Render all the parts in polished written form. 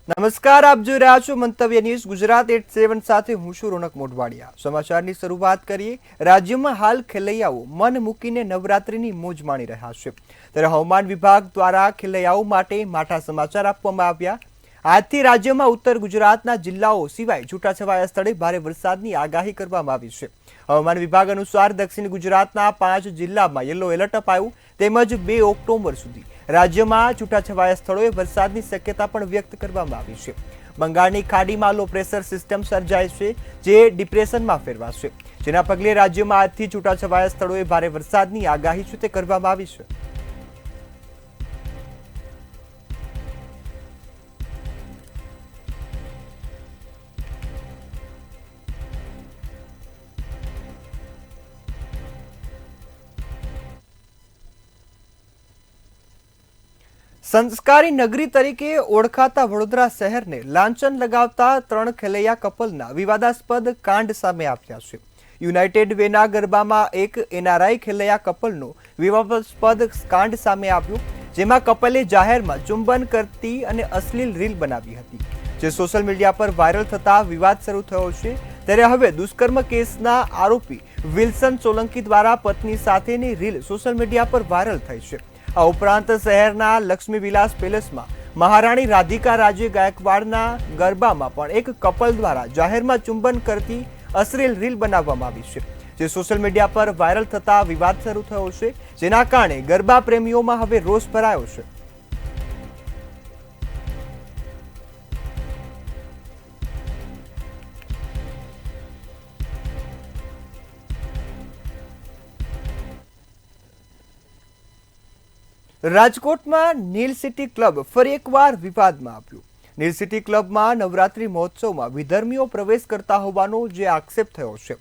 નમસ્કાર, આપ જોઈ રહ્યા છો મંતવ્ય ન્યૂઝ ગુજરાત 87 સાથે હું છું રોનક મોઢવાડિયા। સમાચારની શરૂઆત કરીએ। રાજ્યમાં હાલ ખેલૈયાઓ મન મૂકીને નવરાત્રીની મોજ માણી રહ્યા છે, ત્યારે હવામાન વિભાગ દ્વારા ખેલૈયાઓ માટે માઠા સમાચાર આપવામાં આવ્યા। આજથી રાજ્યમાં ઉત્તર ગુજરાતના જિલ્લાઓ સિવાય છૂટાછવાયા સ્થળે ભારે વરસાદની આગાહી કરવામાં આવી છે। હવામાન વિભાગ અનુસાર દક્ષિણ ગુજરાતના 5 જિલ્લામાં યલો એલર્ટ અપાયું, તેમજ 2 ઓક્ટોબર સુધી રાજ્યમાં છૂટાછવાયા સ્થળોએ વરસાદની શક્યતા પણ વ્યક્ત કરવામાં આવી છે। બંગાળની ખાડીમાં લો પ્રેશર સિસ્ટમ સર્જાય છે, જે ડિપ્રેશનમાં ફેરવાશે, જેના પગલે રાજ્યમાં આજથી છૂટાછવાયા સ્થળોએ ભારે વરસાદની આગાહી છે તે કરવામાં આવી છે। સંસ્કારી નગરી તરીકે ઓળખાતા વડોદરા શહેરને લાંછન લગાવતા 3 ખેલૈયા કપલના વિવાદાસ્પદ કાંડ સામે આવ્યા છે। યુનાઇટેડ વેના ગરબામાં એક એનઆરઆઈ ખેલૈયા કપલનો વિવાદાસ્પદ કાંડ સામે આવ્યો, જેમાં કપલે જાહેરમાં ચુંબન કરતી અને અશ્લીલ રીલ બનાવી હતી, જે સોશિયલ મીડિયા પર વાયરલ થતા વિવાદ શરૂ થયો છે। ત્યારે હવે દુષ્કર્મ કેસના આરોપી વિલ્સન સોલંકી દ્વારા પત્ની સાથેની રીલ સોશિયલ મીડિયા પર વાયરલ થઈ છે। આ ઉપરાંત શહેરના લક્ષ્મી વિલાસ પેલેસમાં મહારાણી રાધિકા રાજે ગાયકવાડના ગરબામાં પણ એક કપલ દ્વારા જાહેરમાં ચુંબન કરતી અશ્લીલ રીલ બનાવવામાં આવી છે, જે સોશિયલ મીડિયા પર વાયરલ થતા વિવાદ શરૂ થયો છે, જેના કારણે ગરબા પ્રેમીઓમાં હવે રોષ ભરાયો છે। રાજકોટમાં નીલ સિટી ક્લબ ફરી એકવાર વિવાદમાં આવ્યું। નીલ સિટી ક્લબમાં નવરાત્રી મહોત્સવમાં વિધર્મીઓ પ્રવેશ કરતા હોવાનો જે આક્ષેપ થયો છે,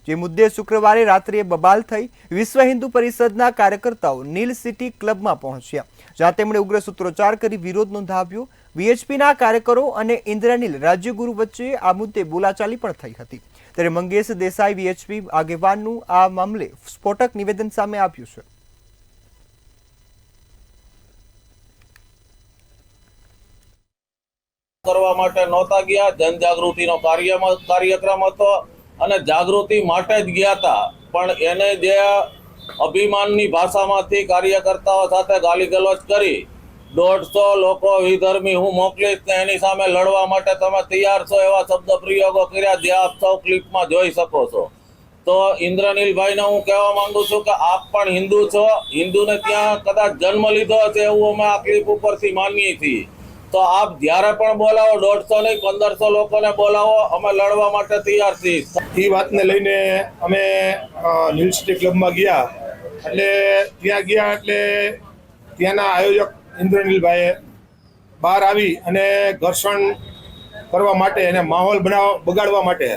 જે મુદ્દે શુક્રવારે રાત્રે બબાલ થઈ વિશ્વ હિન્દુ પરિષદના કાર્યકર્તાઓ નીલ સિટી ક્લબમાં પહોંચ્યા, જ્યાં તેમણે ઉગ્ર સૂત્રોચ્ચાર કરી વિરોધ નોંધાવ્યો। વીએચપીના કાર્યકરો અને ઇન્દ્રનીલ રાજ્યગુરુ વચ્ચે આ મુદ્દે બોલાચાલી પણ થઈ હતી। ત્યારે મંગેશ દેસાઈ વીએચપી આગેવાનનું આ મામલે સ્ફોટક નિવેદન સામે આવ્યું છે। કરવા માટે નહોતા ગયા, જનજાગૃતિનો કાર્યક્રમ હતો અને જાગૃતિ માટે જ ગયા હતા, પણ એને જે અભિમાનની ભાષામાંથી કાર્યકર્તાઓ સાથે ગાલીગલોચ કરી 150 લોકો વિધર્મી હું મોકલીશ ને એની સામે લડવા માટે તમે તૈયાર છો એવા શબ્દ પ્રયોગો કર્યા, જે આપ સૌ ક્લિપમાં જોઈ શકો છો। તો ઇન્દ્રનીલભાઈને હું કહેવા માંગુ છું કે આપ પણ હિન્દુ છો, હિન્દુને ત્યાં કદાચ જન્મ લીધો હશે એવું અમે આ ક્લિપ ઉપરથી માનીએ છીએ। તો આપ જ્યારે પણ બોલાવો 150 નહીં 1500 લોકોને બોલાવો, અમે લડવા માટે તૈયાર છીએ। એ વાતને લઈને અમે નીલ સિટી ક્લબમાં ગયા, એટલે ત્યાં ગયા એટલે ત્યાંના આયોજક ઇન્દ્રનીલભાઈએ બહાર આવી અને ઘર્ષણ કરવા માટે અને માહોલ બગાડવા માટે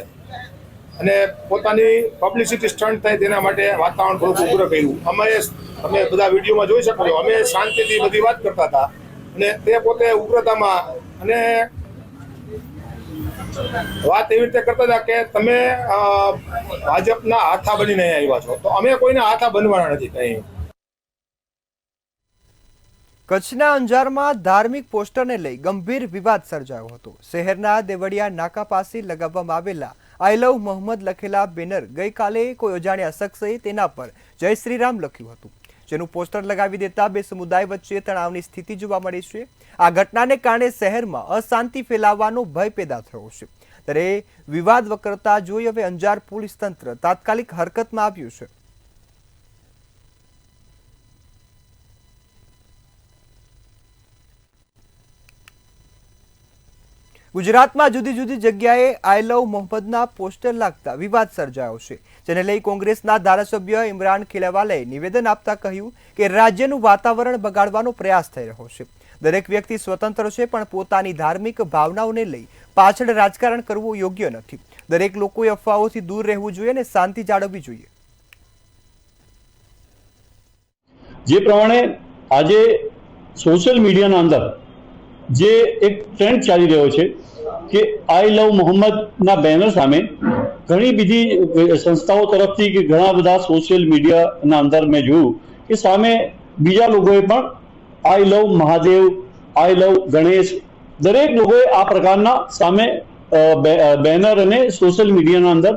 અને પોતાની પબ્લિસિટી સ્ટન્ટ થાય તેના માટે વાતાવરણ થોડુંક ઉગ્ર કર્યું। અમે બધા વિડીયોમાં જોઈ શકો છો, અમે શાંતિથી બધી વાત કરતા હતા અને તે પોતે ઉગ્રતામાં અને વાત એવી રીતે કરતા હતા કે તમે ભાજપના હાથા બનીને આવ્યા છો, તો અમે કોઈના હાથા બનવાના નથી કંઈ। કચ્છના અંજારમાં ધાર્મિક પોસ્ટરને લઈ ગંભીર વિવાદ સર્જાયો હતો। શહેરના દેવળિયા નાકા પાસે લગાવવામાં આવેલા આઈ લવ મોહમ્મદ લખેલા બેનર ગઈકાલે કોઈ અજાણ્યા શખ્સે તેના પર જય શ્રી રામ લખ્યું હતું, જેનું પોસ્ટર લગાવી દેતા બે સમુદાય વચ્ચે તણાવની સ્થિતિ જોવા મળી છે। આ ઘટનાને કારણે શહેરમાં અશાંતિ ફેલાવવાનો ભય પેદા થયો છે। ત્યારે વિવાદ વકરતા જોઈ હવે અંજાર પોલીસ તંત્ર તાત્કાલિક હરકતમાં આવ્યું છે। ગુજરાતમાં જુદી જુદી જગ્યાએ આઈ લવ મોહમ્મદના પોસ્ટર લાગતા વિવાદ સર્જાયો છે, જેને લઈ કોંગ્રેસના ધારાસભ્ય ઇમરાન ખેલાવાલાએ નિવેદન આપતા કહ્યું કે રાજ્યનું વાતાવરણ બગાડવાનો પ્રયાસ થઈ રહ્યો છે। દરેક વ્યક્તિ સ્વતંત્ર છે, પણ પોતાની ધાર્મિક ભાવનાઓને લઈ પાછળ રાજકારણ કરવું યોગ્ય નથી। દરેક લોકોએ અફવાઓથી દૂર રહેવું જોઈએ અને શાંતિ જાળવવી જોઈએ। જે પ્રમાણે આજે સોશિયલ મીડિયાના અંદર જે એક ટ્રેન્ડ ચાલી રહ્યો છે કે આઈ લવ મોહમ્મદના બેનર સામે ઘણી બીજી સંસ્થાઓ તરફથી કે ઘણા બધા સોશિયલ મીડિયાના અંદર મેં જોયું કે સામે બીજા લોકોએ પણ આઈ લવ મહાદેવ, આઈ લવ ગણેશ દરેક લોકોએ આ પ્રકારના સામે બેનર અને સોશિયલ મીડિયાના અંદર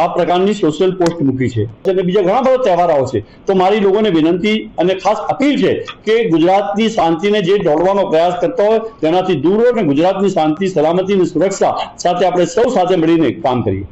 આ પ્રકારની સોશિયલ પોસ્ટ મૂકી છે અને બીજા ઘણા બધા તહેવાર આવે છે. તો મારી લોકોને વિનંતી અને ખાસ અપીલ છે કે ગુજરાતની શાંતિને જે દોડવાનો પ્રયાસ કરતા હોય તેનાથી દૂર હોય અને ગુજરાતની શાંતિ, સલામતી અને સુરક્ષા સાથે આપણે સૌ સાથે મળીને કામ કરીએ.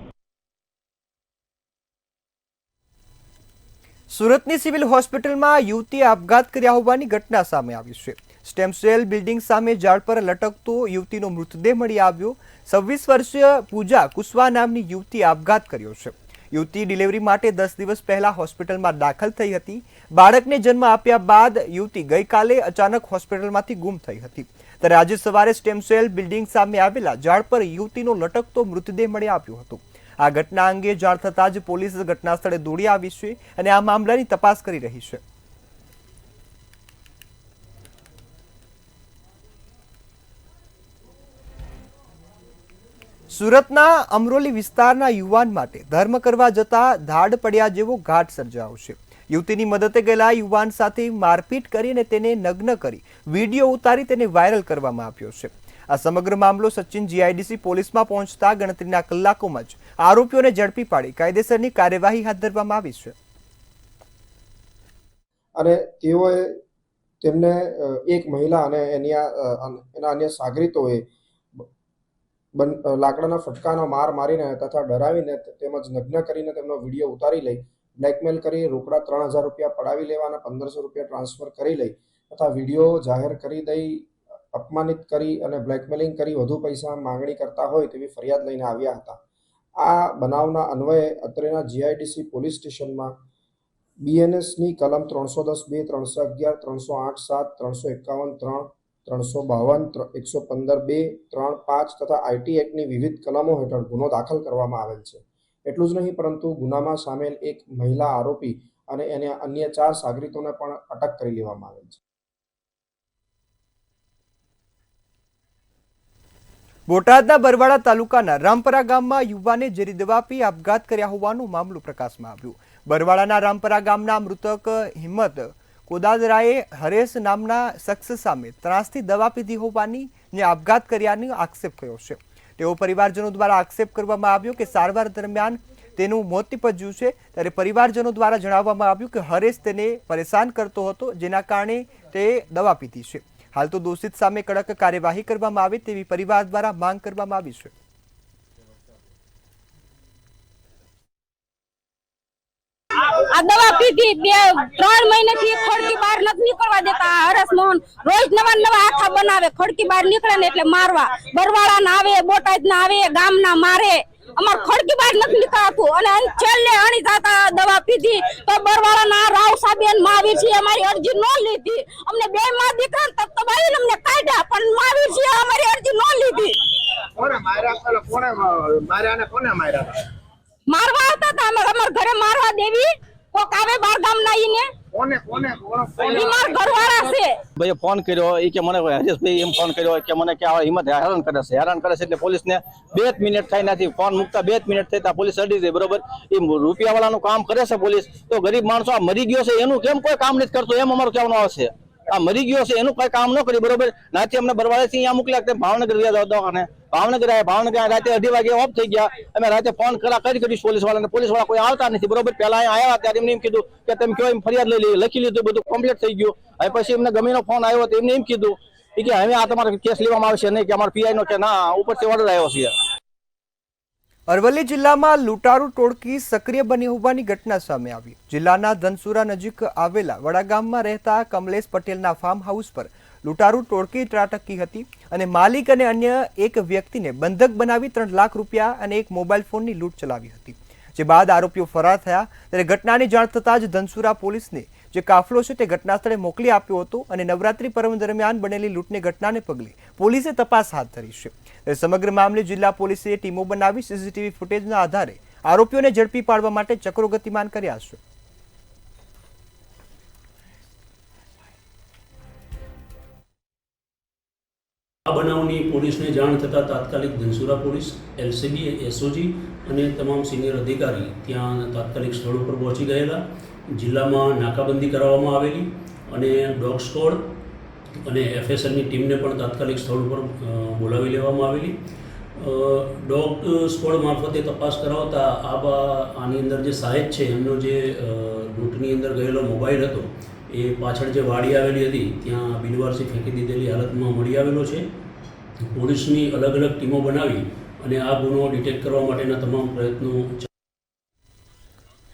સુરતની સિવિલ હોસ્પિટલમાં યુવતીએ આપઘાત કર્યા હોવાની ઘટના સામે આવી છે. સ્ટેમ સેલ બિલ્ડિંગ સામે ઝાડ પર લટકતો યુવતીનો મૃતદેહ મળી આવ્યો. 26 વર્ષીય પૂજા કુશવા નામની યુવતીએ આપઘાત કર્યો છે. યુવતી ડિલિવરી માટે 10 દિવસ પહેલા હોસ્પિટલમાં દાખલ થઈ હતી. બાળકને જન્મ આપ્યા બાદ યુવતી ગઈકાલે અચાનક હોસ્પિટલમાંથી ગુમ થઈ હતી. ત્યારે આજે સવારે સ્ટેમ સેલ બિલ્ડિંગ સામે આવેલા ઝાડ પર યુવતીનો લટકતો મૃતદેહ મળી આવ્યો હતો. આ ઘટના અંગે જાણ થતાં જ પોલીસ ઘટના સ્થળે દોડી આવી છે અને આ મામલાની તપાસ કરી રહી છે. સુરતના અમરોલી વિસ્તારના યુવાન માટે ધર્મ કરવા જતા ધાડ પડ્યા જેવો ઘાટ સર્જાયો છે. યુવતીની મદદે ગયેલા યુવાન સાથે મારપીટ કરીને તેને નગ્ન કરી વિડીયો ઉતારી તેને વાયરલ કરવામાં આવ્યો છે. આ સમગ્ર મામલો સચિન જીઆઈડીસી પોલીસમાં પહોંચતા ગણતરીના કલાકોમાં જ આરોપીઓને ઝડપી પાડી કાયદેસરની કાર્યવાહી હાથ ધરવામાં આવી છે. અને તેઓએ તેમને એક મહિલા અને એના અન્ય સાગરીતોએ લાકડાના ફટકાનો માર મારીને તથા ડરાવીને તેમજ નગ્ન કરીને તેમનો વિડીયો ઉતારી લઈ બ્લેકમેલ કરી રોકડા 3000 રૂપિયા પડાવી લેવાના 1500 રૂપિયા ટ્રાન્સફર કરી લઈ તથા વિડીયો જાહેર કરી દઈ અપમાનિત કરી અને બ્લેકમેલિંગ કરી વધુ પૈસા માંગણી કરતા હોય તેવી ફરિયાદ લઈને આવ્યા હતા. આ બનાવના અન્વયે અત્રેના જીઆઈડીસી પોલીસ સ્ટેશનમાં બીએનએસની કલમ 310(2), 311, 308(7), 351(3), 352, 115(2), 3(5) તથા આઈટી એક્ટની વિવિધ કલમો હેઠળ ગુનો દાખલ કરવામાં આવેલ છે. એટલું જ નહીં પરંતુ ગુનામાં સામેલ એક મહિલા આરોપી અને એને અન્ય 4 સાગરીતોને પણ અટક કરી લેવામાં આવેલ છે. બોટાદના બરવાડા તાલુકાના રામપરા ગામમાં યુવાને ઝેરી દવા પી આપઘાત કર્યા હોવાનો મામલો પ્રકાશમાં આવ્યો. બરવાડાના રામપરા ગામના મૃતક હિંમત કોદાદરાએ હરેશ નામના શખ્સ સામે ત્રાસથી દવા પીધી હોવાની ને આપઘાત કર્યાનો આક્ષેપ કર્યો છે. તેઓ પરિવારજનો દ્વારા આક્ષેપ કરવામાં આવ્યો કે સારવાર દરમિયાન તેનું મોત નીપજ્યું છે. ત્યારે પરિવારજનો દ્વારા જણાવવામાં આવ્યું કે હરેશ તેને પરેશાન કરતો હતો જેના કારણે તે દવા પીધી છે. હાલ તો દોષિત સામે કડક કાર્યવાહી કરવામાં આવે તેવી પરિવાર દ્વારા માંગ કરવામાં આવી છે. આ દવા પીધી 2-3 મહિનાથી ખડકી બહાર નથી નીકળવા દેતા. હરેશ મોહન રોજ નવા આખા બનાવે, ખડકી બહાર નીકળે ને એટલે મારવા. બરવાડા ના આવે, બોટાદ ના આવે, ગામ ના મારે. અમાર ખડકી બહાર નથી નીકળાતું અને છેલ્લે અણી જાતા દવા પીધી તો બરવાડા ના રાવ સાબેન મહાવીર છે અમારી અરજી ન લીધી. અમને 2 માં દીકરા તક તો બાઈને અમને કાઢ્યા પણ મહાવીર છે અમારી અરજી ન લીધી. કોને માર્યા? કોને માર્યા ને કોને માર્યા? મારવા આવતા હતા અમે અમાર ઘરે મારવા દેવી કોક આવે બાર ગામ ના ઈને કોને બીમાર ઘરવાળા છે. ભાઈ ફોન કર્યો એ કે મને હરેશભાઈ એમ ફોન કર્યો કે મને કે હિંમત હેરાન કરે છે એટલે પોલીસને 2 મિનિટ થઈ નથી ફોન મૂકતા 2 મિનિટ થઈ ત્યાં પોલીસ અડી ગઈ. બરોબર, એ રૂપિયા વાળાનું કામ કરે છે પોલીસ, તો ગરીબ માણસો આ મરી ગયો છે એનું કેમ કોઈ કામ નથી કરતો એમ અમારું કહેવાનું આવશે. આ મરી ગયો છે એનું કોઈ કામ ન કરી. બરોબર, નાથી અમને બરવાડેથી અહીંયા મોકલ્યા ભાવનગર ગયા દવાખાને. ભાવનગર આવ્યા, ભાવનગર રાતે 2:30 વાગે ઓફ થઈ ગયા. અમે રાતે ફોન કરી પોલીસ વાળાને, પોલીસ વાળા કોઈ આવતા નથી. બરોબર, પેલા અહીંયા આવ્યા ત્યારે એમને એમ કીધું કે તમે કયો એમ ફરિયાદ લખી લીધું, બધું કમ્પ્લીટ થઈ ગયું. હવે પછી એમને ગમીનો ફોન આવ્યો તો એમને એમ કીધું કે હવે આ તમારો કેસ લેવામાં આવશે નહીં, કે અમારો પીઆઈ નો કે ના ઉપરથી ઓર્ડર આવ્યો છે. અરવલ્લી જિલ્લામાં લૂંટારૂ ટોળકી સક્રિય બની હોવાની ઘટના સામે આવી. જિલ્લાના ધનસુરા નજીક આવેલા વડાગામમાં રહેતા કમલેશ પટેલના ફાર્મ હાઉસ પર લૂંટારૂ ટોળકી ત્રાટકી હતી અને માલિક અને અન્ય એક વ્યક્તિને બંધક બનાવી 3 લાખ રૂપિયા અને એક મોબાઈલ ફોનની લૂંટ ચલાવી હતી. જે બાદ આરોપીઓ ફરાર થયા. ત્યારે ઘટનાની જાણ થતાં જ ધનસુરા પોલીસને જે કાફલો છે તે ઘટના સ્થળે મોકલી આપ્યો હતો અને નવરાત્રી પર્વ દરમિયાન બનેલી લૂંટની ઘટનાને પગલે પોલીસે તપાસ હાથ ધરી છે. સમગ્ર મામલે જિલ્લા પોલીસે ટીમો બનાવી સીસીટીવી ફૂટેજના આધારે આરોપીઓને ઝડપી પાડવા માટે ચક્રો ગતિમાન કર્યા છે. આ બનાવની પોલીસને જાણ થતાં તાત્કાલિક ધનસુરા પોલીસ, એલસીબી, એસઓજી અને તમામ સિનિયર અધિકારી ત્યાં તાત્કાલિક સ્થળ ઉપર પહોંચી ગયેલા. જિલ્લામાં નાકાબંધી કરાવવામાં આવેલી અને ડોગ સ્કોડ અને એફએસએલની ટીમને પણ તાત્કાલિક સ્થળ ઉપર બોલાવી લેવામાં આવેલી. ડોગ સ્ક્વોડ મારફતે તપાસ કરાવતા આની અંદર જે સાહેબ છે એમનો જે લૂંટની અંદર ગયેલો મોબાઈલ હતો એ પાછળ જે વાડી આવેલી હતી ત્યાં બિનવારસી ફેંકી દીધેલી હાલતમાં મળી આવેલો છે. પોલીસની અલગ અલગ ટીમો બનાવી અને આ ગુનો ડિટેક્ટ કરવા માટેના તમામ પ્રયત્નો.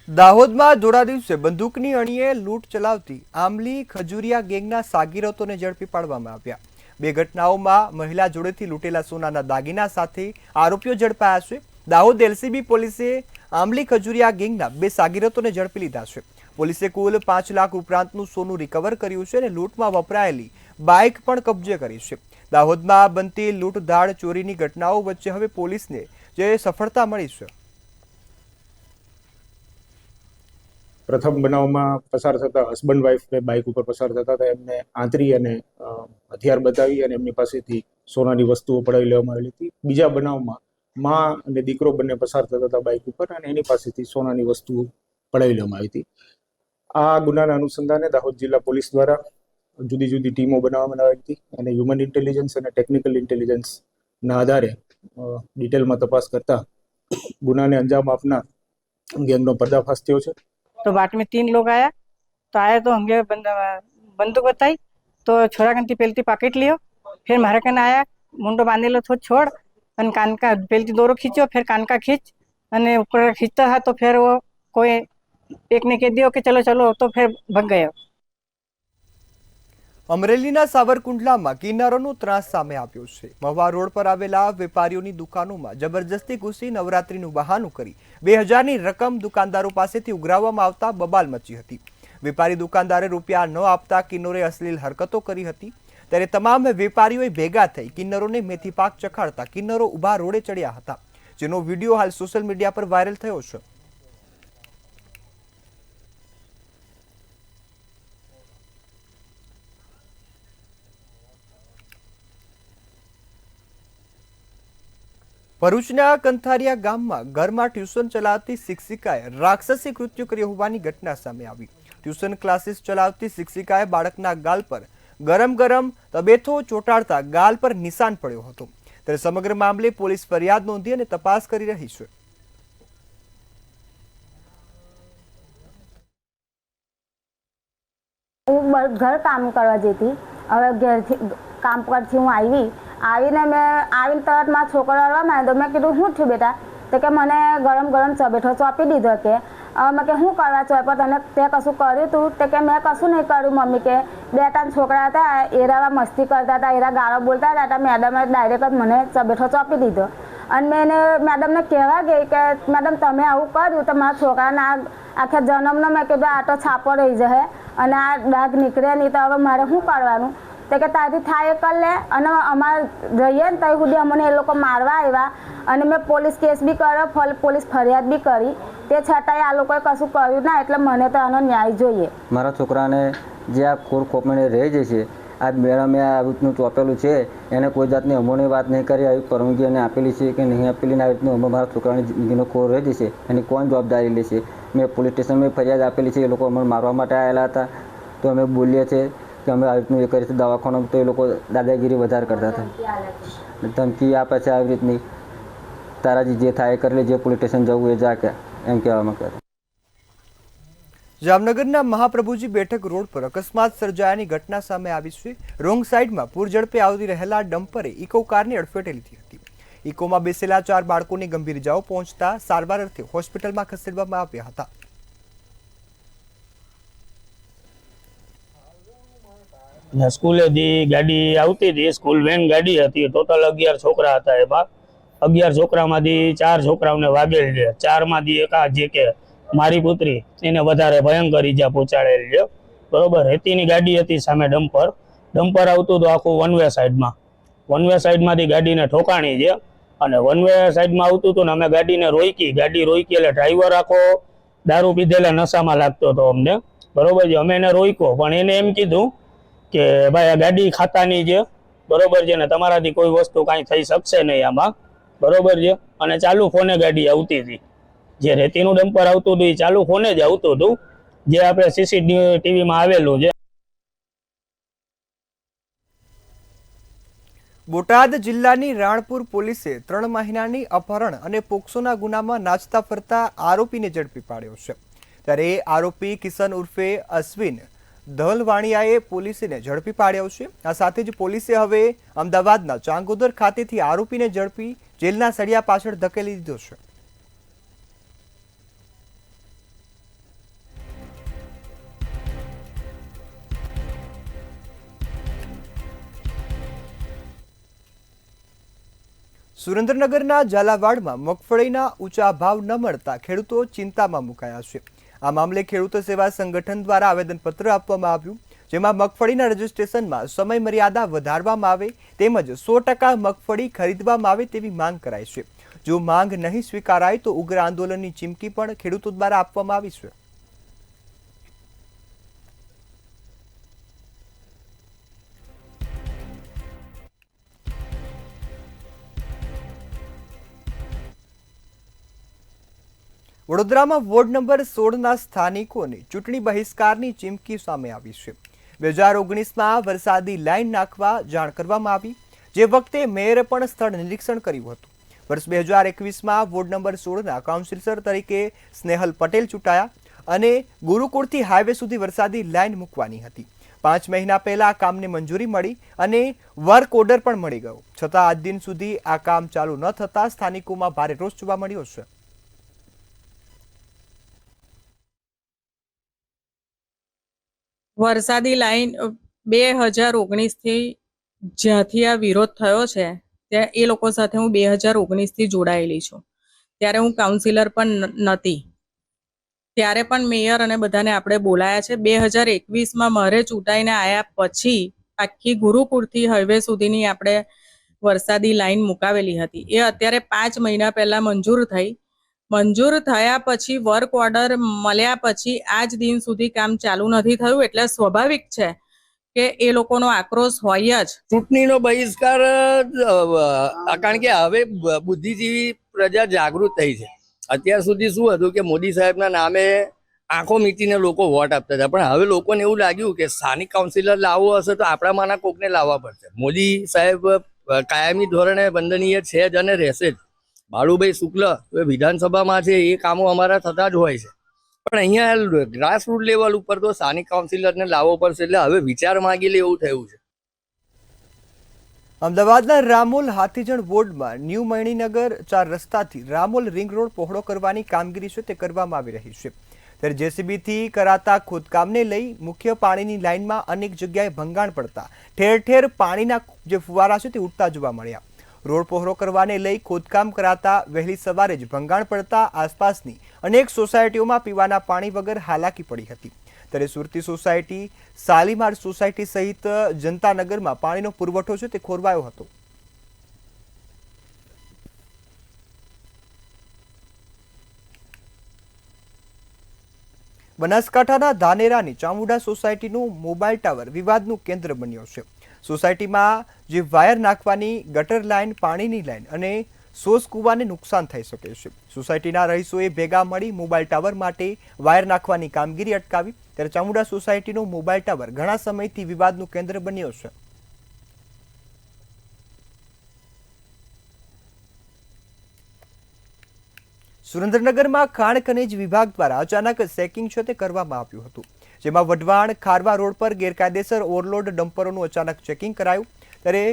દાહોદમાં ધોળા દિવસે બંદૂકની અણીએ લૂંટ ચલાવતી આંબલી ખજુરિયા ગેંગના સાગીરતોને ઝડપી પાડવામાં આવ્યા. 2 ઘટનાઓમાં મહિલા જોડેથી લૂંટેલા સોનાના દાગીના સાથે આરોપીઓ ઝડપાયા છે. દાહોદ એલસીબી પોલીસે આંબલી ખજુરિયા ગેંગના 2 સાગીરતોને ઝડપી લીધા છે. પોલીસે કુલ 5 લાખ ઉપરાંતનું સોનું રિકવર કર્યું છે અને લૂંટમાં વપરાયેલી બાઇક પણ કબજે કરી છે. દાહોદમાં બનતી લૂંટધાડ ચોરીની ઘટનાઓ વચ્ચે હવે પોલીસને જે સફળતા મળી છે. પ્રથમ બનાવમાં પસાર થતા હસબન્ડ વાઇફ બાઇક ઉપર પસાર થતા હતા એમને આંતરી અને હથિયાર બતાવી અને એમની પાસેથી સોનાની વસ્તુઓ પડાવી લેવામાં આવેલી હતી. બીજા બનાવમાં મા અને દીકરો બંને પસાર થતા હતા બાઇક ઉપર અને એની પાસેથી સોનાની વસ્તુઓ પડાવી લેવામાં આવી હતી. આ ગુનાના અનુસંધાને દાહોદ જિલ્લા પોલીસ દ્વારા જુદી જુદી ટીમો બનાવવામાં આવી હતી અને હ્યુમન ઇન્ટેલિજન્સ અને ટેકનિકલ ઇન્ટેલિજન્સના આધારે ડિટેલમાં તપાસ કરતા ગુનાને અંજામ આપનાર ગેંગનો પર્દાફાશ થયો છે. तो बाट में 3 लोग आया तो आया तो हमने बंदूक बताई तो छोरा कंती पेलती पॉकेट लियो फिर मारे कन आया मुंडो बांधे लो तो छोड़ और कान का पेलती दोरो खींचो फिर कान का खींच और ऊपर खींचता है तो फिर वो कोई एक ने कह दियो कि चलो चलो तो फिर भग गयो. અમરેલીના સાવરકુંડલામાં કિન્નરોનો ત્રાસ સામે આવ્યો છે. મહુવા રોડ પર આવેલા વેપારીઓની દુકાનોમાં જબરજસ્તી ઘૂસી નવરાત્રીનું બહાનું કરી 2000ની રકમ દુકાનદારો પાસેથી ઉઘરાવવામાં આવતા બબાલ મચી હતી. વેપારી દુકાનદારે રૂપિયા ન આપતા કિન્નરોએ અશ્લીલ હરકતો કરી હતી. ત્યારે તમામ વેપારીઓએ ભેગા થઈ કિન્નરોને મેથી પાક ચખાડતા કિન્નરો ઊભા રોડે ચડ્યા હતા, જેનો વિડીયો હાલ સોશિયલ મીડિયા પર વાયરલ થયો છે. ભરૂચના કંથારિયા ગામમાં ઘરમાં ટ્યુશન ચલાવતી શિક્ષિકાએ રાક્ષસી કૃત્ય કર્યું હોવાની ઘટના સામે આવી. ટ્યુશન ક્લાસીસ ચલાવતી શિક્ષિકાએ બાળકના ગાલ પર ગરમ તબેથો ચોંટાડતા ગાલ પર નિશાન પડ્યો હતો. ત્યારે સમગ્ર મામલે પોલીસ ફરિયાદ નોંધી અને તપાસ કરી રહી છે. ઘર કામ કરવા જતી, હવે ઘેરથી કામ પરથી હું આવીને મેં તરત મારા છોકરો રડવા માંડ્યો. મેં કીધું શું થયું બેટા? તો કે મને ગરમ ચબેઠો ચોપી દીધો. કે મેં કે શું કરવા ચોપ્યો તને? તે કશું કર્યું તું? તે કે મેં કશું નહીં કર્યું મમ્મી. કે 2-3 છોકરા હતા એરા મસ્તી કરતા હતા, એરા ગાળો બોલતા હતા. મેડમે ડાયરેક્ટ જ મને ચબેઠો ચોપી દીધો. અને મેં મેડમને કહેવા ગઈ કે મેડમ તમે આવું કર્યું તો મારા છોકરાના આખા જન્મનો મેં કીધું આ તો છાપો રહી જશે અને આ ડાઘ નીકળે નહીં, તો હવે મારે શું કરવાનું? તો કે તારી થાય કરી લે. અને અમારે રહીએ ને ત્યાં સુધી અમને એ લોકો મારવા આવ્યા અને મેં પોલીસ કેસ બી કર્યો, પોલીસ ફરિયાદ બી કરી. તે છતાંય આ લોકોએ કશું કર્યું ના, એટલે મને તો આનો ન્યાય જોઈએ. મારા છોકરાને જે આ કોર કોપણે રહી જાય છે, આ મેડમે આ રીતનું ચોપેલું છે, એને કોઈ જાતની અમોની વાત નહીં કરી, આવી પરવાનગી એને આપેલી છે કે નહીં આપેલી ને આ રીતનું મારા છોકરાની જિંદગીનો કોર રહી જશે એની કોણ જવાબદારી લેશે? મેં પોલીસ સ્ટેશનમાં ફરિયાદ આપેલી છે. એ લોકો અમને મારવા માટે આવેલા હતા તો અમે બોલીએ છીએ કે અમે આવી રીતનું એ કરી છે દવાખાનું, તો એ લોકો દાદાગીરી વધારે કરતા હતા, ધમકી આપે છે આવી રીતની. તારાજી જે થાય કરી લે, જે પોલીસ સ્ટેશન જવું એ જા કે એમ કહેવામાં કરે. જામનગરના મહાપ્રભુજી બેઠક રોડ પર અકસ્માત સર્જાયાની ઘટના સામે આવી છે. રોંગ સાઈડમાં પૂર ઝડપે આવતી રહેલા ડમ્પરે ઇકો કારને અડફેટે લીધી હતી. ઇકોમાં બેસેલા 4 બાળકોને ગંભીર ઇજાઓ પહોંચતા સારવાર અર્થે હોસ્પિટલમાં ખસેડવામાં આવ્યા હતા. સ્કૂલેથી ગાડી આવતી હતી, સ્કૂલ વેન ગાડી હતી. ટોટલ 11 છોકરા હતા. એમાં 11 છોકરામાંથી 4 છોકરાઓને વાગેલ છે. 4માંથી એક આ જે કે મારી પુત્રી એને વધારે ભયંકર ઈજા પહોંચાડેલી છે. બરોબર. રેતીની ગાડી હતી, સામે ડમ્પર આવતું હતું આખું વન વે સાઈડમાં. વન વે સાઈડમાંથી ગાડીને ઠોકાણી છે અને વન વે સાઈડમાં આવતું હતું ને અમે ગાડીને રોકી. ગાડી રોકી એટલે ડ્રાઈવર આખો દારૂ પીધેલા નશામાં લાગતો હતો અમને. બરોબર છે. અમે એને રોક્યો પણ એને એમ કીધું કે ભાઈ આ ગાડી ખાતાની છે, બરોબર છે, ને તમારાથી કોઈ વસ્તુ કાંઈ થઈ શકશે નહીં આમાં, બરોબર છે. અને ચાલુ ફોને ગાડી આવતી હતી. જે રેતીનું ડમ્પર આવતું હતું એ ચાલુ ફોને જ આવતું હતું, જે આપણે સીસીટીવીમાં આવેલું છે. બોટાદ જિલ્લાની રાણપુર પોલીસે 3 મહિનાની અપહરણ અને પોક્સોના ગુનામાં નાચતા ફરતા આરોપીને ઝડપી પાડ્યો છે। ત્યારે આરોપી કિશન ઉર્ફે અશ્વિન ધલવાણિયાએ પોલીસને ઝડપી પાડ્યો છે। આ સાથે જ પોલીસે હવે અમદાવાદના ચાંગોદર ખાતેથી આરોપીને ઝડપી જેલના સળિયા પાછળ ધકેલી દીધો છે। સુરેન્દ્રનગરના ઝાલાવાડમાં મગફળીના ઊંચા ભાવ ન મળતા ખેડૂતો ચિંતામાં મુકાયા છે। આ મામલે ખેડૂત સેવા સંગઠન દ્વારા આવેદનપત્ર આપવામાં આવ્યું, જેમાં મગફળીના રજીસ્ટ્રેશનમાં સમય મર્યાદા વધારવામાં આવે તેમજ 100% મગફળી ખરીદવામાં આવે તેવી માંગ કરાઈ છે। જો માંગ નહીં સ્વીકારાય તો ઉગ્ર આંદોલનની ચીમકી પણ ખેડૂતો દ્વારા આપવામાં આવી છે। વડોદરામાં વોર્ડ નંબર 16ના સ્થાનિકોને ચૂંટણી બહિષ્કારની ચીમકી સામે આવી છે। 2019માં વરસાદી લાઈન નાખવા જાણ કરવામાં આવી, જે વખતે મેયરે પણ સ્થળ નિરીક્ષણ કર્યું હતું। વર્ષ 2021માં વોર્ડ નંબર 16ના કાઉન્સિલર તરીકે સ્નેહલ પટેલ ચૂંટાયા અને ગુરુકુળથી હાઈવે સુધી વરસાદી લાઈન મૂકવાની હતી। 5 મહિના પહેલા આ કામને મંજૂરી મળી અને વર્ક ઓર્ડર પણ મળી ગયો, છતાં આજ દિન સુધી આ કામ ચાલુ ન થતા સ્થાનિકોમાં ભારે રોષ જોવા મળ્યો છે। વરસાદી લાઈન 2019થી જ્યાંથી આ વિરોધ થયો છે ત્યાં એ લોકો સાથે હું 2019થી જોડાયેલી છું। ત્યારે હું કાઉન્સિલર પણ નહોતી, ત્યારે પણ મેયર અને બધાને આપણે બોલાયા છે। 2021માં મારે ચૂંટાઈને આવ્યા પછી આખી ગુરુકુળથી હાઈવે સુધીની આપણે વરસાદી લાઈન મુકાવેલી હતી। એ અત્યારે 5 મહિના પહેલા મંજૂર થયા પછી વર્ક ઓર્ડર મળ્યા પછી આજ દિન સુધી કામ ચાલુ નથી થયું, એટલે સ્વાભાવિક છે કે એ લોકોનો આક્રોશ હોય જ। ચૂંટણીનો બહિષ્કાર કારણ કે હવે બુદ્ધિજીવી પ્રજા જાગૃત થઈ છે। અત્યાર સુધી શું હતું કે મોદી સાહેબના નામે આંખો મીચીને લોકો વોટ આપતા હતા, પણ હવે લોકોને એવું લાગ્યું કે સ્થાનિક કાઉન્સિલર લાવવો હશે તો આપણામાંના કોકને લાવવા પડશે। મોદી સાહેબ કાયમી ધોરણે વંદનીય છે જ અને રહેશે જ। બાળુભાઈ શુક્લ વિધાનસભામાં છે, એ કામો અમારા થતા જ હોય છે, પણ અહીંયા ગ્રાસરૂટ લેવલ ઉપર તો સ્થાનિક કાઉન્સિલરને લાવવો પડશે, એટલે હવે વિચાર માંગી લે એવું થયું છે। અમદાવાદના રામોલ હાથીજણ વોર્ડમાં ન્યૂ મણિનગર 4 રસ્તાથી રામોલ રિંગ રોડ પહોળો કરવાની કામગીરી છે તે કરવામાં આવી રહી છે। ત્યારે જેસીબીથી કરાતા ખોદકામને લઈ મુખ્ય પાણીની લાઇનમાં અનેક જગ્યાએ ભંગાણ પડતા ઠેર ઠેર પાણીના જે ફુવારા છે તે ઉડતા જોવા મળ્યા। રોડ પહોળો કરવાને લઈ ખોદકામ કરાતા વહેલી સવારે જ ભંગાણ પડતા આસપાસની અનેક સોસાયટીઓમાં પીવાના પાણી વગર હાલાકી પડી હતી। ત્યારે સુરતી સોસાયટી, શાલીમાર સોસાયટી સહિત જનતાનગરમાં પાણીનો પુરવઠો છે તે ખોરવાયો હતો। બનાસકાંઠાના ધાનેરાની ચામુંડા સોસાયટીનું મોબાઈલ ટાવર વિવાદનું કેન્દ્ર બન્યો છે। સોસાયટીમાં જે વાયર નાખવાની ગટર લાઇન, પાણીની લાઇન અને સોસ કૂવાને નુકસાન થઈ શકે છે। સોસાયટીના રહીશોએ ભેગા મળી મોબાઈલ ટાવર માટે વાયર નાખવાની કામગીરી અટકાવી। ત્યારે ચામુંડા સોસાયટીનો મોબાઈલ ટાવર ઘણા સમયથી વિવાદનું કેન્દ્ર બન્યો છે। સુરેન્દ્રનગરમાં ખાણ ખનીજ વિભાગ દ્વારા અચાનક ચેકિંગ છે તે કરવામાં આવ્યું હતું, જેમાં વઢવાણ ખારવા રોડ પર ગેરકાયદેસર ઓવરલોડ ડમ્પરોનું અચાનક ચેકિંગ કરાયું। ત્યારે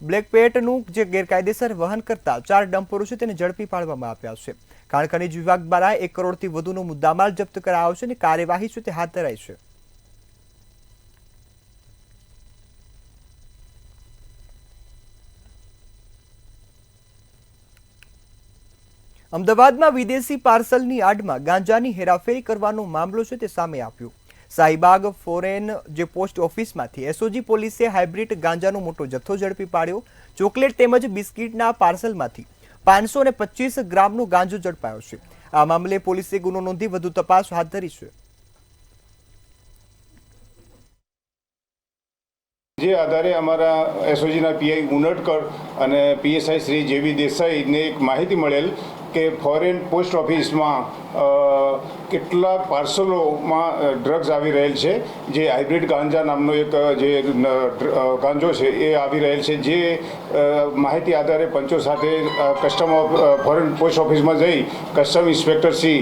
બ્લેકપેટનું જે ગેરકાયદેસર વહન કરતા 4 ડમ્પરો છે તેને ઝડપી પાડવામાં આવ્યા છે। ખાણ ખનીજ વિભાગ દ્વારા 1 કરોડથી વધુનો મુદ્દામાલ જપ્ત કરાયો છે અને કાર્યવાહી છે તે હાથ ધરાઈ છે। અમદાવાદમાં વિદેશી પાર્સલની આડમાં ગાંજાની હેરાફેરી કરવાનો મામલો છે તે સામે આવ્યો। શાહીબાગ ફોરેન જે પોસ્ટ ઓફિસમાંથી એસઓજી પોલીસે હાઇબ્રિડ ગાંજાનો મોટો જથ્થો ઝડપી પાડ્યો। ચોકલેટ તેમજ બિસ્કિટના પાર્સલમાંથી 525 ગ્રામનો ગાંજો ઝડપાયો છે। આ મામલે પોલીસે ગુનો નોંધી વધુ તપાસ હાથ ધરી છે। જે આધારે અમારા એસઓજીના પીઆઈ ઉનડકર અને પીએસઆઈ શ્રી જેવી દેસાઈને એક માહિતી મળેલ કે ફોરેન પોસ્ટ ઓફિસમાં કેટલાક પાર્સલોમાં ડ્રગ્સ આવી રહેલ છે, જે હાઇબ્રિડ ગાંજા નામનો એક જે ગાંજો છે એ આવી રહેલ છે, જે માહિતી આધારે પંચો સાથે કસ્ટમ ફોરેન પોસ્ટ ઓફિસમાં જઈ કસ્ટમ ઇન્સ્પેક્ટરશ્રી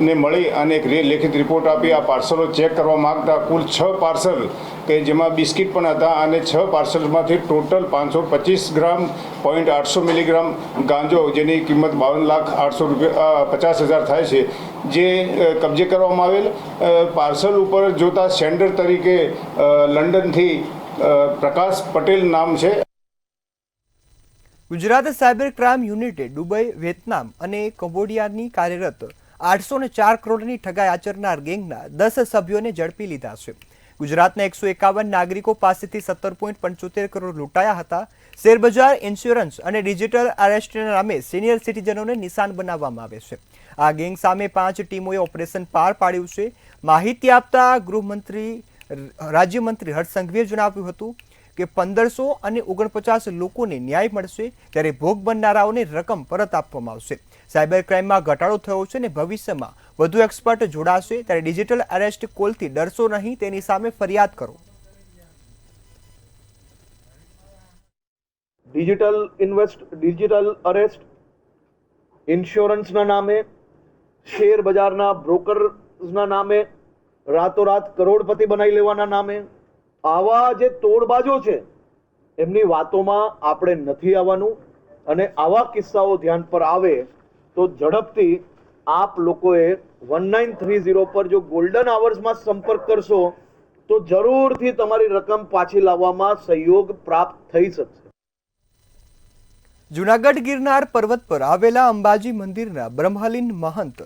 ને મળી અને એક લેખિત રિપોર્ટ આપી આ પાર્સલો ચેક કરવા માગતા કુલ 6 પાર્સલ કે જેમાં બિસ્કિટ પણ હતા અને 6 પાર્સલમાંથી ટોટલ 525 ગ્રામ 0.800 મિલીગ્રામ ગાંજો, જેની કિંમત 52,850,000 થાય છે, જે કબજે કરવામાં આવેલ. પાર્સલ ઉપર જોતા સેન્ડર તરીકે લંડનથી પ્રકાશ પટેલ નામ છે. ગુજરાત સાયબર ક્રાઇમ યુનિટે દુબઈ, વિયેતનામ અને કંબોડિયાની કાર્યરત 804 કરોડની ઠગાઈ આચરનાર ગેંગના 10 સભ્યોને ઝડપી લીધા છે. ગુજરાતના 151 નાગરિકો પાસેથી 17.75 કરોડ લૂંટાયા હતા. શેરબજાર, ઇન્સ્યોરન્સ અને ડિજિટલ અરેસ્ટના નામે સિનિયર સિટીઝનોને નિશાન બનાવવામાં આવે છે. આ ગેંગ સામે 5 ટીમોએ ઓપરેશન પાર પાડ્યું છે. માહિતી આપતા રાજ્યમંત્રી હર્ષ સંઘવીએ જણાવ્યું હતું કે 1549 લોકોને ન્યાય મળશે, ત્યારે ભોગ બનનારાઓને રકમ પરત આપવામાં આવશે. સાયબર ક્રાઇમમાં ઘટાડો થયો છે અને ભવિષ્યમાં વધુ એક્સપર્ટ જોડાશે, ત્યારે ડિજિટલ અરેસ્ટ કોલથી ડરશો નહીં, તેની સામે ફરિયાદ કરો. ડિજિટલ અરેસ્ટ, ઇન્સ્યોરન્સના નામે, શેર બજારના બ્રોકર્સના નામે, રાતોરાત કરોડપતિ બનાવી લેવાના નામે, આવા જે તોડબાજો છે એમની વાતોમાં આપણે નથી આવવાનું. અને આવા કિસ્સાઓ ધ્યાન પર આવે તો ઝડપથી આપ લોકોએ 1930 પર જો ગોલ્ડન આવર્સમાં સંપર્ક કરશો તો જરૂરથી તમારી રકમ પાછી લાવવામાં સહયોગ પ્રાપ્ત થઈ શકશે. જૂનાગઢ ગિરનાર પર્વત પર આવેલા અંબાજી મંદિરના બ્રહ્મલીન મહંત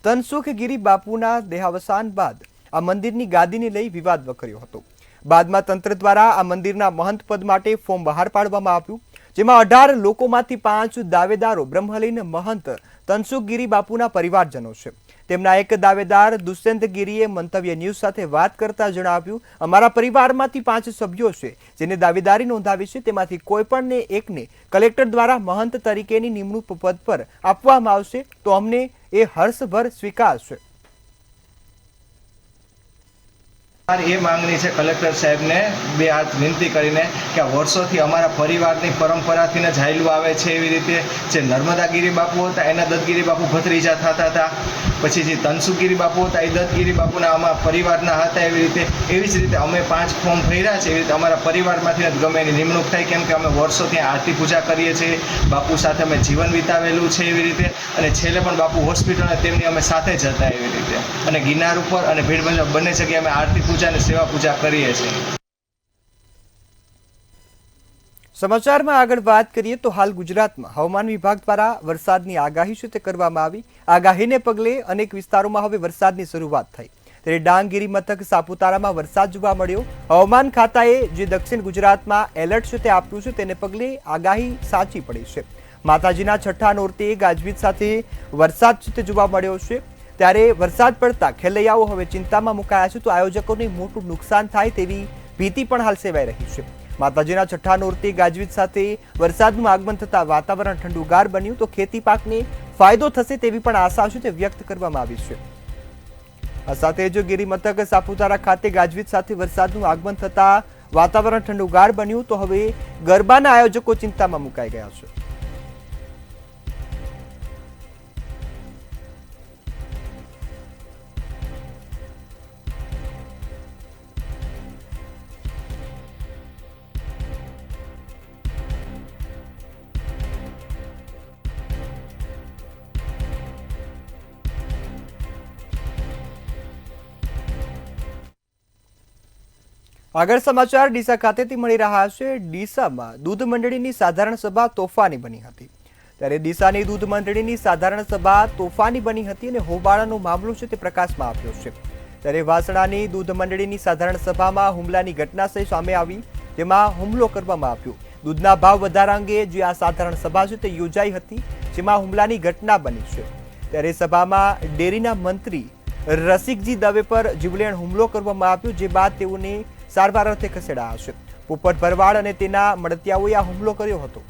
તનસુખ ગિરી બાપુના દેહાવસાન બાદ આ મંદિરની ગાદીને લઈ વિવાદ વકર્યો હતો. બાદમાં તંત્ર દ્વારા આ મંદિરના મહંત પદ માટે ફોર્મ બહાર પાડવામાં આવ્યું, જેમાં 18 લોકોમાંથી 5 દાવેદારો બ્રહ્મલીન મહંત તનસુખ ગિરી બાપુના પરિવારજનો છે. તેમના એક દાવેદાર દુષ્યંત ગિરીએ મંતવ્ય ન્યૂઝ સાથે વાત કરતા જણાવ્યું, અમારા પરિવારમાંથી 5 સભ્યો છે જેને દાવેદારી નોંધાવી છે, તેમાંથી કોઈ પણ એકને કલેક્ટર દ્વારા મહંત તરીકેની નિમણૂક પદ પર આપવામાં આવશે તો અમને એ હર્ષભર સ્વીકારશે. એ માંગણી છે કલેક્ટર સાહેબને 2 હાથ વિનંતી કરીને કે વર્ષોથી અમારા પરિવારની પરંપરાથી જ હાલ્યું આવે છે એવી રીતે જે નર્મદાગીરી બાપુ હતા એના દત્તગીરી બાપુ ભત્રીજા થતા હતા, પછી જે તનસુખગીરી બાપુ હતા એ દત્તગીરી બાપુના અમારા પરિવારના હતા એવી જ રીતે અમે 5 ફોર્મ ભર્યા છે. એવી રીતે અમારા પરિવારમાંથી જ ગમે એની નિમણૂક થાય, કેમ કે અમે વર્ષોથી આરતી પૂજા કરીએ છીએ, બાપુ સાથે અમે જીવન વિતાવેલું છે એવી રીતે, અને છેલ્લે પણ બાપુ હોસ્પિટલ તેમની અમે સાથે જ હતા એવી રીતે, અને ગિરનાર ઉપર અને ભીડભંજન બંને જગ્યાએ અમે આરતી પૂજા અને સેવા પૂજા કરીએ છીએ. સમાચારમાં આગળ વાત કરીએ તો હાલ ગુજરાતમાં હવામાન વિભાગ દ્વારા વરસાદની આગાહી છે તે કરવામાં આવી. આગાહીને પગલે અનેક વિસ્તારોમાં હવે વરસાદની શરૂઆત થઈ. ત્યારે ડાંગ ગિરી મથક સાપુતારામાં વરસાદ જોવા મળ્યો. હવામાન ખાતાએ જે દક્ષિણ ગુજરાતમાં એલર્ટ છે તે આપ્યું છે, તેને પગલે આગાહી સાચી પડી છે. માતાજીના છઠ્ઠા નોરતે ગાજવીજ સાથે વરસાદ છે તે જોવા મળ્યો છે. ત્યારે વરસાદ પડતા ખેલૈયાઓ હવે ચિંતામાં મુકાયા છે, તો આયોજકોને મોટું નુકસાન થાય તેવી ભીતિ પણ હાલ સેવાઈ રહી છે. માતાજીના છઠ્ઠા નોરતે ગાજવીજ સાથે વરસાદનું આગમન થતા વાતાવરણ ઠંડુગાર બન્યું, તો ખેતી પાકને ફાયદો થશે તેવી પણ આશા છે તે વ્યક્ત કરવામાં આવી છે. આ સાથે જો ગિરી મથક સાપુતારા ખાતે ગાજવીજ સાથે વરસાદનું આગમન થતા વાતાવરણ ઠંડુગાર બન્યું, તો હવે ગરબાના આયોજકો ચિંતામાં મુકાઈ ગયા છે. આગળ સમાચાર ડીસા ખાતેથી મળી રહ્યા છે. ડીસામાં દૂધ મંડળીની સાધારણ સભા તોફાની બની હતી. ત્યારે ડીસાની દૂધ મંડળીની સાધારણ સભા તોફાની બની હતી અને હોબાળાનો મામલો છે તે પ્રકાશમાં આવ્યો છે. ત્યારે વાસણાની દૂધ મંડળીની સાધારણ સભામાં હુમલાની ઘટના સામે આવી, જેમાં હુમલો કરવામાં આવ્યો. દૂધના ભાવ વધારા અંગે જે આ સાધારણ સભા છે તે યોજાઈ હતી, જેમાં હુમલાની ઘટના બની છે. ત્યારે સભામાં ડેરીના મંત્રી રસિકજી દવે પર જીવલેણ હુમલો કરવામાં આવ્યો, જે બાદ તેઓને સારવાર અર્થે ખસેડાયા છે. પોપટ ભરવાડ અને તેના મળતિયાઓએ આ હુમલો કર્યો હતો.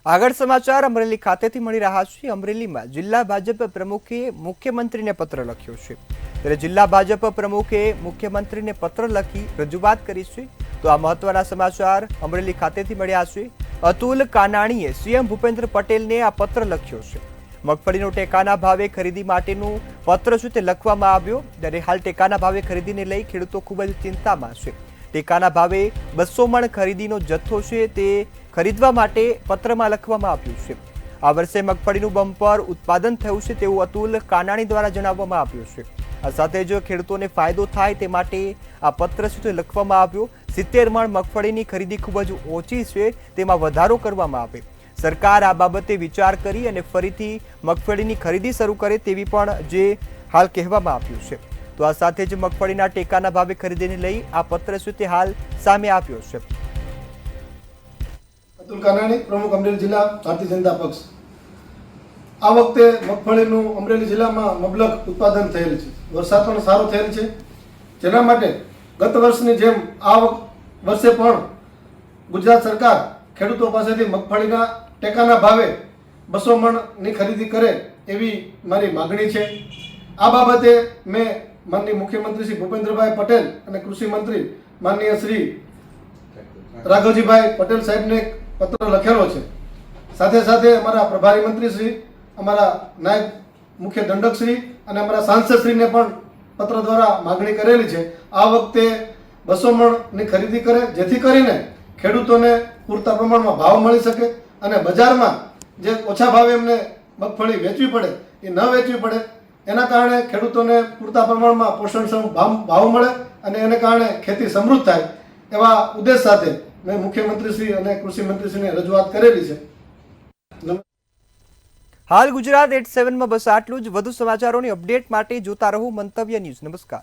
આગળ સમાચાર અમરેલી ખાતેથી મળી રહ્યા છે। અમરેલીમાં જિલ્લા ભાજપ પ્રમુખે મુખ્યમંત્રીને પત્ર લખ્યો છે। ત્યારે જિલ્લા ભાજપ પ્રમુખે મુખ્યમંત્રીને પત્ર લખી રજૂઆત કરી છે। તો આ મહત્વના સમાચાર અમરેલી ખાતેથી મળ્યા છે। અતુલ કાનાણીએ સીએમ ભૂપેન્દ્ર પટેલને આ પત્ર લખ્યો છે। મગફળીનો ટેકાના ભાવે ખરીદી માટેનું પત્ર છે તે લખવામાં આવ્યો। ત્યારે હાલ ટેકાના ભાવે ખરીદીને લઈ ખેડૂતો ખૂબ જ ચિંતામાં છે। ટેકાના ભાવે 200 મણ ખરીદીનો જથ્થો છે તે ખરીદવા માટે પત્રમાં લખવામાં આવ્યું છે। આ વર્ષે મગફળીનું બમ્પર ઉત્પાદન થયું છે તેવું અતુલ કાનાણી દ્વારા જણાવવામાં આવ્યું છે। આ સાથે જ ખેડૂતોને ફાયદો થાય તે માટે આ પત્ર છે તે લખવામાં આવ્યો। 70 મણ મગફળીની ખરીદી ખૂબ જ ઓછી છે, તેમાં વધારો કરવામાં આવે। સરકાર આ બાબતે વિચાર કરી અને ફરીથી મગફળીની ખરીદી શરૂ કરે તેવી પણ જે હાલ કહેવામાં આવ્યું છે। તો આ સાથે જ મગફળીના ટેકાના ભાવે ખરીદીને લઈ આ પત્ર છે તે હાલ સામે આવ્યો છે। અતુલ કાનાણી, પ્રમુખ અમરેલી જિલ્લા ભારતીય જનતા પક્ષ। આ વખતે મગફળીનું અમરેલી જિલ્લામાં મબલક ઉત્પાદન થયેલ છે। વરસાદ પણ સારો થયેલ છે, જેના માટે ગત વર્ષની જેમ આ વર્ષે પણ ગુજરાત સરકાર ખેડૂતો પાસેથી મગફળીના ટેકાના ભાવે 200 મણની ખરીદી કરે એવી મારી માગણી છે। આ બાબતે મેં માનનીય મુખ્યમંત્રી શ્રી ભૂપેન્દ્રભાઈ પટેલ અને કૃષિ મંત્રી માનનીય શ્રી રાઘવજીભાઈ પટેલ સાહેબને પત્ર લખેલો છે। સાથે સાથે અમારા પ્રભારી મંત્રી શ્રી, અમારા નાયબ મુખ્ય દંડક શ્રી અને અમારા સાંસદ શ્રીને પણ પત્ર દ્વારા માગણી કરેલી છે। આ વખતે 200 મણની ખરીદી કરે, જેથી કરીને ખેડૂતોને પૂરતા પ્રમાણમાં ભાવ મળી શકે અને બજારમાં જે ઓછા ભાવે એમને મગફળી વેચવી પડે એ ન વેચવી પડે। એના કારણે ખેડૂતોને પૂરતા પ્રમાણમાં પોષણક્ષમ ભાવ મળે અને એને કારણે ખેતી સમૃદ્ધ થાય એવા ઉદ્દેશ સાથે મેં મુખ્યમંત્રીશ્રી અને કૃષિ મંત્રીશ્રીને રજૂઆત કરેલી છે। હાલ ગુજરાત 87 માં બસ આટલું જ। વધુ સમાચારોની અપડેટ માટે જોતા રહો મંતવ્ય ન્યૂઝ। નમસ્કાર।